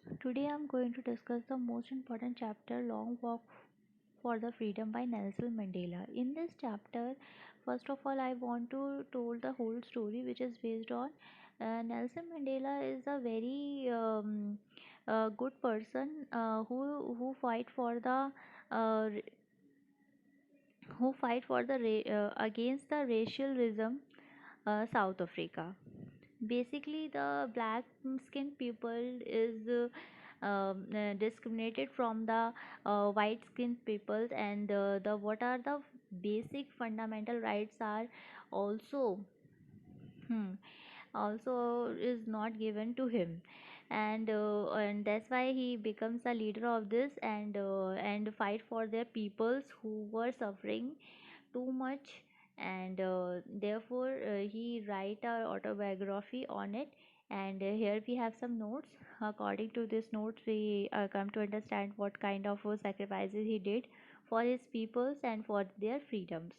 Today I'm going to discuss the most important chapter, Long Walk for the Freedom by Nelson Mandela. In this chapter, first of all, I want to tell the whole story, which is based on Nelson Mandela is a very good person who fight for the uh, against the racialism South Africa. Basically, the black skinned people is discriminated from the white skinned peoples, and the what are the basic fundamental rights are also hmm, also is not given to him, and that's why he becomes a leader of this, and fight for their peoples who were suffering too much, and therefore he write a autobiography on it. And here we have some notes. According to this notes, we come to understand what kind of sacrifices he did for his peoples and for their freedoms.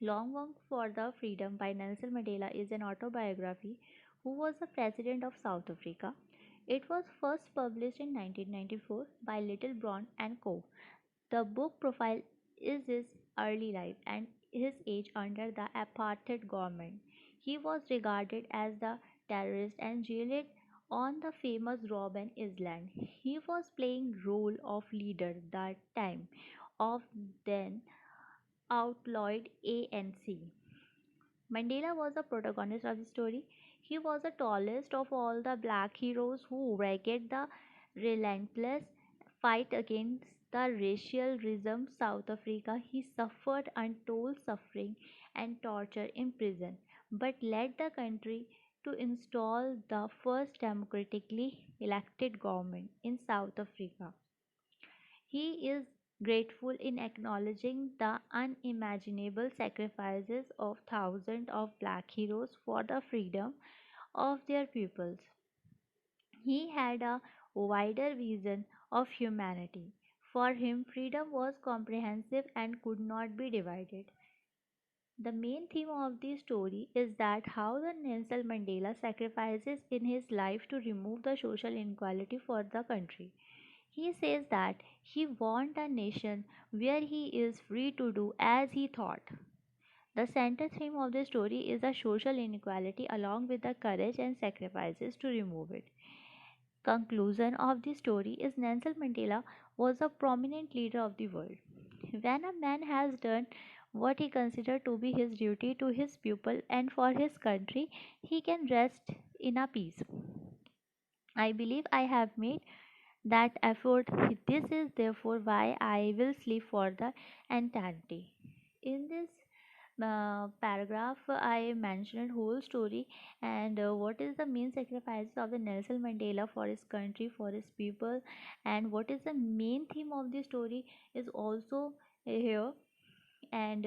Long Walk for the Freedom by Nelson Mandela is an autobiography who was the president of South Africa. It was first published in 1994 by Little Brown and Co. The book profile is his early life and his age under the apartheid government. He was regarded as the terrorist and jailed on the famous Robben Island. He was playing role of leader that time of then outlawed ANC. Mandela was the protagonist of the story. He was the tallest of all the black heroes who waged the relentless fight against the racialism South Africa. He suffered untold suffering and torture in prison, but led the country to install the first democratically elected government in South Africa. He is grateful in acknowledging the unimaginable sacrifices of thousands of black heroes for the freedom of their peoples. He had a wider vision of humanity. For him, freedom was comprehensive and could not be divided. The main theme of the story is that how the Nelson Mandela sacrifices in his life to remove the social inequality for the country. He says that he wants a nation where he is free to do as he thought. The central theme of the story is the social inequality along with the courage and sacrifices to remove it. Conclusion of the story is Nelson Mandela was a prominent leader of the world. When a man has done what he considered to be his duty to his people and for his country, he can rest in a peace. I believe I have made that effort. This is therefore why I will sleep for the eternity. In this paragraph, I mentioned whole story, and what is the main sacrifices of the Nelson Mandela for his country, for his people, and what is the main theme of the story is also here. And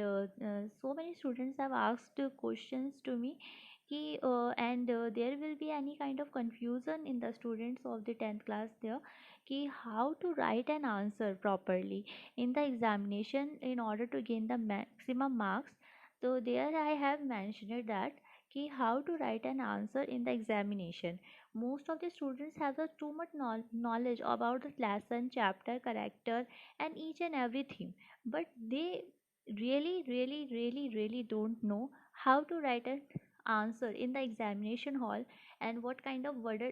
so many students have asked questions to me and there will be any kind of confusion in the students of the 10th class there ki how to write an answer properly in the examination in order to gain the maximum marks. So there I have mentioned that ki how to write an answer in the examination. Most of the students have the too much knowledge about the lesson, chapter, character, and each and everything, but they really don't know how to write an answer in the examination hall, and what kind of word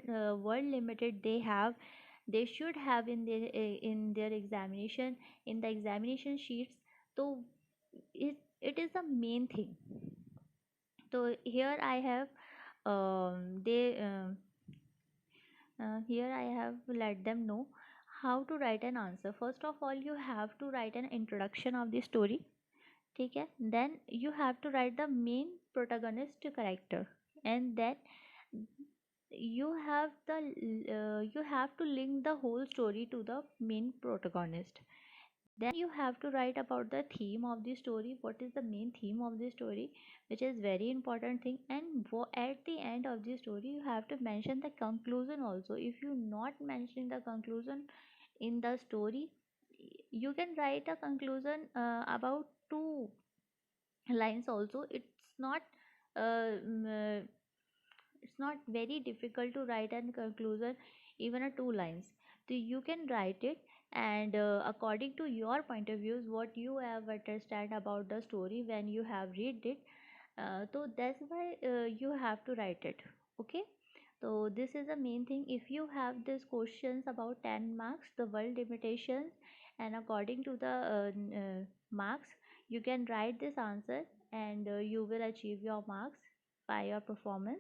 limited they should have in their examination, in the examination sheets. So it is the main thing. So here I have they here I have let them know how to write an answer. First of all, you have to write an introduction of the story. ठीक है, then you have to write the main protagonist character, and then you have to link the whole story to the main protagonist. Then you have to write about the theme of the story, what is the main theme of the story, which is very important thing. And at the end of the story you have to mention the conclusion also. If you not mentioning the conclusion in the story, you can write a conclusion about two lines also. It's not uh, mm, it's not very difficult to write an conclusion, even a two lines. So you can write it, and according to your point of views, what you have understand about the story when you have read it, so that's why you have to write it. Okay, so this is the main thing. If you have these questions about 10 marks, the world limitations, and according to the marks, you can write this answer, and you will achieve your marks by your performance.